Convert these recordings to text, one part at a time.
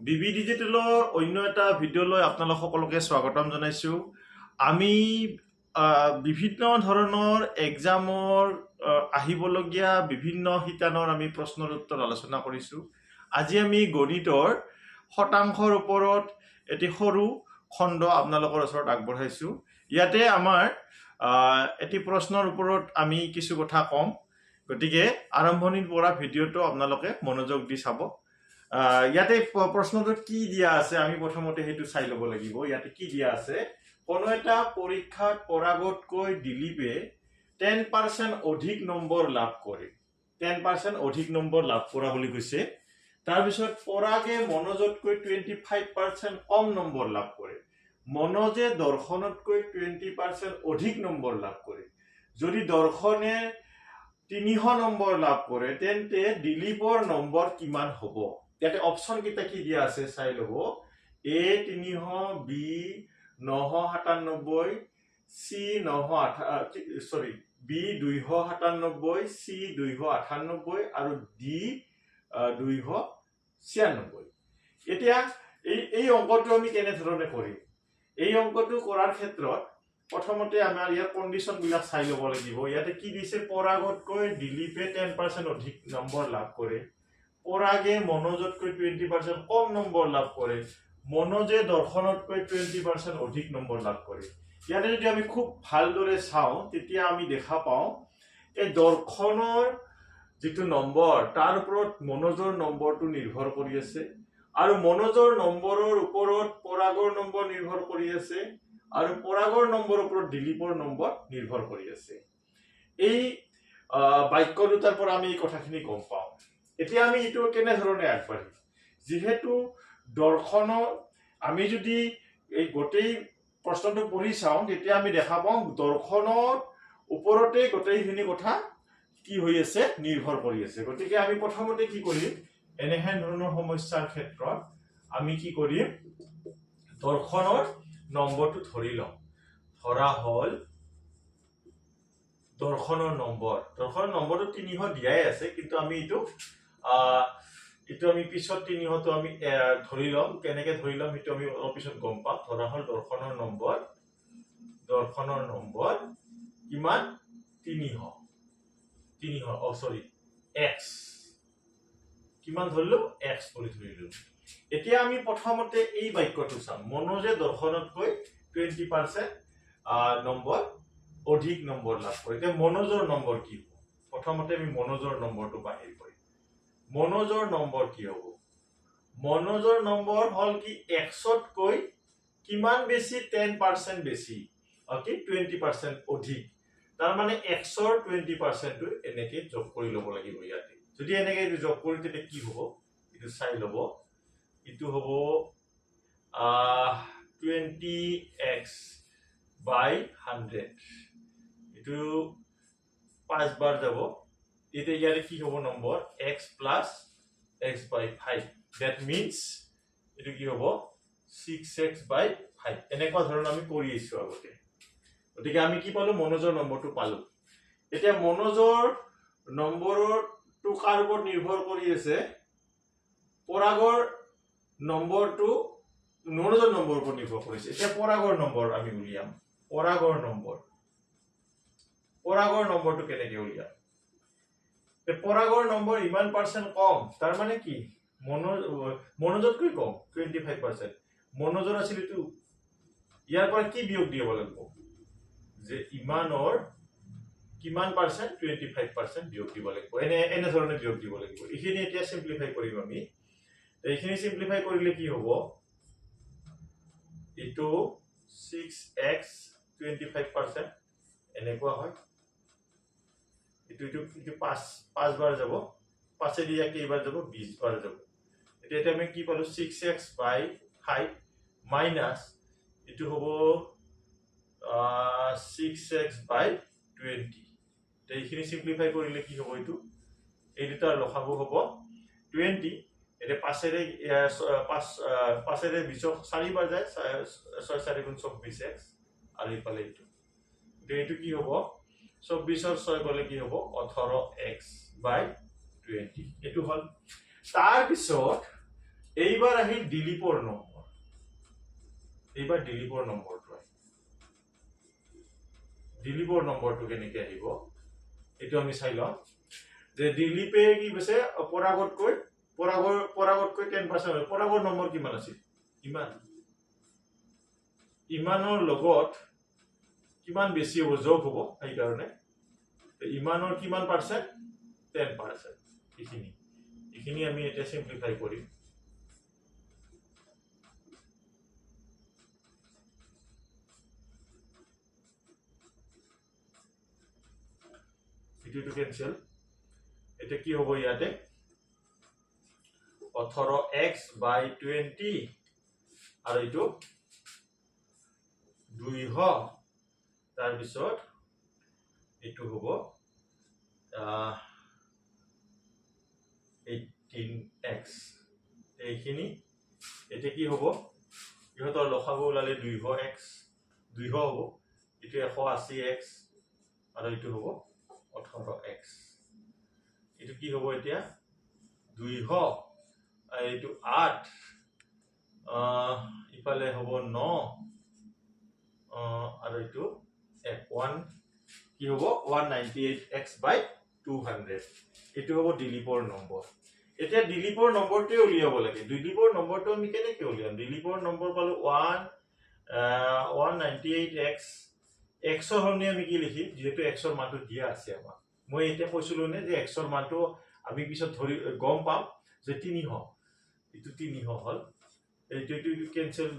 বিবি ডিজিটেলৰ অন্য এটা ভিডিঅ'লৈ আপোনালোক সকলোকে স্বাগতম জনাইছোঁ। আমি বিভিন্ন ধৰণৰ এক্সামৰ আহিবলগীয়া বিভিন্ন শিতানৰ আমি প্ৰশ্নৰ উত্তৰ আলোচনা কৰিছোঁ। আজি আমি গণিতৰ শতাংশৰ ওপৰত এটি সৰু খণ্ড আপোনালোকৰ ওচৰত আগবঢ়াইছোঁ। ইয়াতে আমাৰ এটি প্ৰশ্নৰ ওপৰত আমি কিছু কথা ক'ম, গতিকে আৰম্ভণিৰ পৰা ভিডিঅ'টো আপোনালোকে মনোযোগ দি চাব। ইয়াতে প্ৰশ্নটো কি দিয়া আছে আমি প্ৰথমতে সেইটো চাই ল'ব লাগিব। ইয়াতে কি দিয়া আছে, কোনো এটা পৰীক্ষাত পৰাগতকৈ দিলীপে 10% অধিক নম্বৰ লাভ কৰে। 10% অধিক নম্বৰ লাভ কৰা বুলি কৈছে। তাৰপিছত পৰাগে মনোজতকৈ 25% কম নম্বৰ লাভ কৰে। মনোজে দৰ্শনতকৈ 20% অধিক নম্বৰ লাভ কৰে। যদি দৰ্শনে 300 নম্বৰ লাভ কৰে তেন্তে দিলীপৰ নম্বৰ কিমান হ'ব? ইয়াতে অপশ্যন কেইটা কি দিয়া আছে চাই ল'ব। এ 300, বি 997, চি 297, চি 298 আৰু ডি 296। এতিয়া এই অংকটো আমি কেনেধৰণে কৰিম? এই অংকটো কৰাৰ ক্ষেত্ৰত প্ৰথমতে আমাৰ ইয়াৰ কণ্ডিশ্যন বিলাক চাই ল'ব লাগিব। ইয়াতে কি দিছে, পৰাগতকৈ দিলীপে 10% অধিক নম্বৰ লাভ কৰে। পৰাগে মনোজতকৈ 20% কম নম্বৰ লাভ কৰে। মনোজে দৰ্শনতকৈ 20% অধিক নম্বৰ লাভ কৰে। ইয়াতে যদি আমি খুব ভালদৰে চাওঁ তেতিয়া আমি দেখা পাওঁ এই দৰ্শনৰ যিটো নম্বৰ তাৰ ওপৰত মনোজৰ নম্বৰটো নিৰ্ভৰ কৰি আছে, আৰু মনোজৰ নম্বৰৰ ওপৰত পৰাগৰ নম্বৰ নিৰ্ভৰ কৰি আছে, আৰু পৰাগৰ নম্বৰৰ ওপৰত দিলীপৰ নম্বৰ নিৰ্ভৰ কৰি আছে। এই বাক্য দুটাৰ পৰা আমি এই কথাখিনি গম পাওঁ। এতিয়া আমি এইটো কেনেধৰণে আগবাঢ়িম? যিহেতু দৰ্শনৰ আমি যদি এই গোটেই প্ৰশ্নটো পঢ়ি চাওঁ তেতিয়া আমি দেখা পাওঁ দৰ্শনৰ ওপৰতে গোটেইখিনি কথা কি হৈ আছে, নিৰ্ভৰ কৰি আছে। গতিকে আমি প্ৰথমতে কি কৰিম, এনেহেন ধৰণৰ সমস্যাৰ ক্ষেত্ৰত আমি কি কৰিম, দৰ্শনৰ নম্বৰটো ধৰি লওঁ। ধৰা হ'ল দৰ্শনৰ নম্বৰটো 300 দিয়াই আছে, কিন্তু আমি এইটো আমি পিছত 300টো আমি ধৰি ল'ম। কেনেকে ধৰি ল'ম সেইটো আমি অলপ পিছত গম পাম। ধৰা হ'ল দৰ্শনৰ নম্বৰ কিমান, 300 x কিমান ধৰিলো, x বুলি ধৰিলো। এতিয়া আমি প্ৰথমতে এই বাক্যটো চাম, মনোজে দৰ্শনতকৈ 20% নম্বৰ অধিক নম্বৰ লাভ কৰে। এতিয়া মনোজৰ নম্বৰ কি হ'ব? প্ৰথমতে আমি মনোজৰ নম্বৰটো বাহিৰ কৰিম। মনোজৰ নম্বৰ কি হ'ব? মনোজৰ নম্বৰ হ'ল কি, xতকৈ কিমান বেছি, 10% বেছি, 20% অধিক। তাৰ মানে xৰ 20%টো এনেকে যোগ কৰি ল'ব লাগিব ইয়াতে। যদি এনেকে যোগ কৰি তেতিয়া কি হ'ব এইটো চাই ল'ব। এইটো হ'ব 20x by 100। এইটো 5 বাৰ যাব। এতিয়া ইয়াৰে কি হ'ব number, x plus x by 5। That means এইটো কি হ'ব 6x by 5। এনেকুৱা ধৰণৰ আমি কৰি আহিছো আগতে। গতিকে আমি কি পালো, মনোজৰ নম্বৰটো পালো। এতিয়া মনোজৰ নম্বৰটো কাৰ ওপৰত নিৰ্ভৰ কৰি আছে, পৰাগৰ নম্বৰটো মনোজৰ নম্বৰৰ ওপৰত নিৰ্ভৰ কৰিছে। এতিয়া পৰাগৰ নম্বৰ আমি উলিয়াম। পৰাগৰ নম্বৰটো কেনেকে উলিয়াম? পৰাগৰ নম্বৰ ইমান পাৰ্চেণ্ট কম, তাৰ মানে কি মনোজতকৈ কম 25%। মনোজৰ আছিল এইটো, ইয়াৰ পৰা কি বিয়োগ দিব লাগিব, যে ইমানৰ কিমান পাৰ্চেণ্ট, 25% বিয়োগ দিব লাগিব। এনেধৰণে বিয়োগ দিব লাগিব। এইখিনি এতিয়া চিম্পলিফাই কৰিম আমি। এইখিনি চিম্পলিফাই কৰিলে কি হ'ব, এইটো 6x 25% এনেকুৱা হয়। এইটো 5 বাৰ যাব, 5 দিয়া কেইবাৰ যাব, 20 বাৰ যাব। এতিয়া আমি কি পালো, 6x by 5 মাইনাছ এইটো হ'ব 6x by 20। এইখিনি চিম্পলিফাই কৰিলে কি হ'ব, এই দুটাৰ লসাগু হ'ব 20। এতিয়া 5ৰে 20ক 4 বাৰ যায়, 6 4 গুণ 24x, আৰু ইফালে এইটো কি হ'ব, 24ৰ 6 গ'লে কি হ'ব, 18x by 20। এইটো হ'ল। তাৰপিছত এইবাৰ আহিল দিলীপৰ নম্বৰ এইবাৰ দিলীপৰ নম্বৰটো দিলীপৰ নম্বৰটো কেনেকৈ আহিব এইটো আমি চাই লওঁ যে দিলীপে কি কৈছে পৰাগতকৈ 10% পৰাগৰ নম্বৰ কিমান আছিল ইমানৰ লগত কিমান বেছি হ'ব যোগ হ'ব এই কাৰণে ইমানৰ কিমান পাৰ্চেন্ট 10% এইখিনি আমি এটা সিম্পলিফাই কৰিম এটো ক্যান্সেল এটা কি হ'ব ইয়াতে 18x by 20 আৰু এইটো 200 তাৰ পিছত এইটো হ'ব 18x এইখিনি এটা কি হ'ব ইহতৰ লসাগু ওলালে 200x 200 হ'ব এইটো 180x আৰু এইটো হ'ব 18x এইটো কি হ'ব এতিয়া 200 এইটো 8 ইফালে হ'ব 9 আৰু এইটো 1 কি হ'ব 198x by 200 এইটো হ'ব দিলীপৰ নম্বৰ এতিয়া দিলীপৰ নম্বৰটো উলিয়াব লাগে দিলীপৰ নম্বৰটো আমি কেনেকৈ উলিয়াম দিলীপৰ নম্বৰ পালো 198x x ৰ হৰণে আমি কি লিখি যেহেতু x ৰ মানটো দিয়া আছে আমাৰ মই এটা কৈছিলো নে যে x ৰ মানটো আমি পিছত ধৰি গম পাম যে 300 এইটো 300 হল এইটো ক্যান্সেল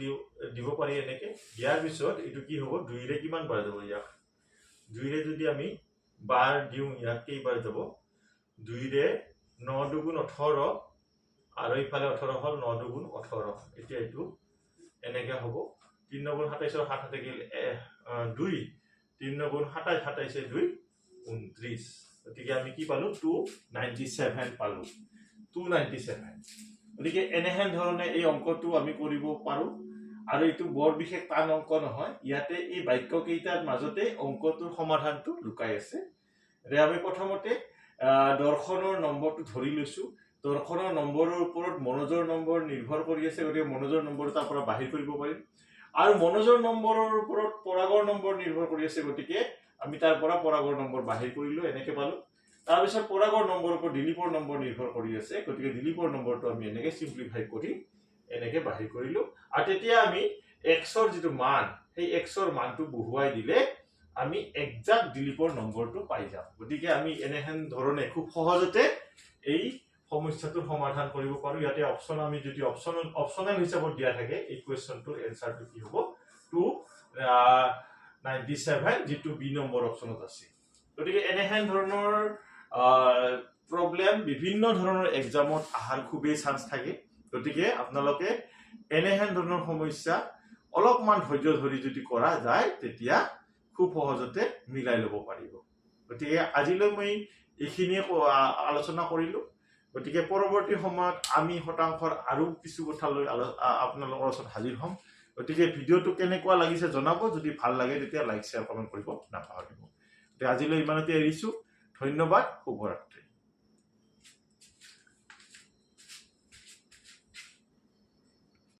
দিব পাৰি এনেকে ইয়াৰ পিছত এইটো কি হ'ব 2 ৰে কিমান বাৰ যাব ইয়াক 2 ৰে যদি আমি বাৰ দিও ইয়াক কেইবাৰ যাব 2 ৰে 9 দুগুণ 18 আৰু ইফালে 18 হল 9 দুগুণ 18 এতিয়া এইটো এনেকে হ'ব 3 গুণ 27 7 হাতে গেল 2 3 গুণ 27 27 2 29 গতিকে আমি কি পালো 297 পালো 297 গতিকে এনেহেন ধৰণে এই অংকটো আমি কৰিব পাৰো আৰু এইটো বৰ বিশেষ টান অংক নহয় ইয়াতে এই বাক্য কেইটাৰ মাজতে অংকটোৰ সমাধানটো লুকাই আছে আমি প্ৰথমতে দৰ্শনৰ নম্বৰটো ধৰি লৈছো দৰ্শনৰ নম্বৰৰ ওপৰত মনোজৰ নম্বৰ নিৰ্ভৰ কৰি আছে গতিকে মনোজৰ নম্বৰ তাৰ পৰা বাহিৰ কৰিব পাৰিম আৰু মনোজৰ নম্বৰৰ ওপৰত পৰাগৰ নম্বৰ নিৰ্ভৰ কৰি আছে গতিকে আমি তাৰ পৰা পৰাগৰ নম্বৰ বাহিৰ কৰিলো এনেকে পালো তাৰ পিছত পৰাগৰ নম্বৰৰ ওপৰত দিলীপৰ নম্বৰ নিৰ্ভৰ কৰি আছে গতিকে দিলীপৰ নম্বৰটো আমি এনেকে সিম্পলিফাই কৰি এনেকে বাহিৰ কৰিলো আৰু তেতিয়া আমি x ৰ যেটো মান সেই x ৰ মানটো বহুৱাই দিলে আমি এক্সাক্ট দিলীপৰ নম্বৰটো পাই যাম গতিকে আমি এনেহেন ধৰণে খুব সহজতে এই সমস্যাটোৰ সমাধান কৰিব পাৰো ইয়াতে অপচন আমি যদি অপচনেল হিচাপত দিয়া থাকে এই কোৱেশ্চনটোৰ এনসাৰটো কি হ'ব 297 যেটো বি নম্বৰ অপচনত আছে গতিকে এনেহেন ধৰণৰ প্ৰবলেম বিভিন্ন ধৰণৰ এক্সামত আহাৰ খুবেই চান্স থাকে গতিকে আপোনালোকে এনেহেন ধৰণৰ সমস্যা অলপমান ধৈৰ্য ধৰি যদি কৰা যায় তেতিয়া খুব সহজতে মিলাই ল'ব পাৰিব গতিকে আজিলৈ মই এইখিনিয়ে আলোচনা কৰিলো গতিকে পৰৱৰ্তী সময়ত আমি শতাংশৰ আৰু কিছু কথা লৈ আপোনালোকৰ ওচৰত হাজিৰ হ'ম গতিকে ভিডিওটো কেনেকুৱা লাগিছে জনাব যদি ভাল লাগে তেতিয়া লাইক শেয়াৰ কমেন্ট কৰিব নাপাহৰিব আজিলৈ ইমানতে এৰিছো ধন্যবাদ শুভৰাত্ৰি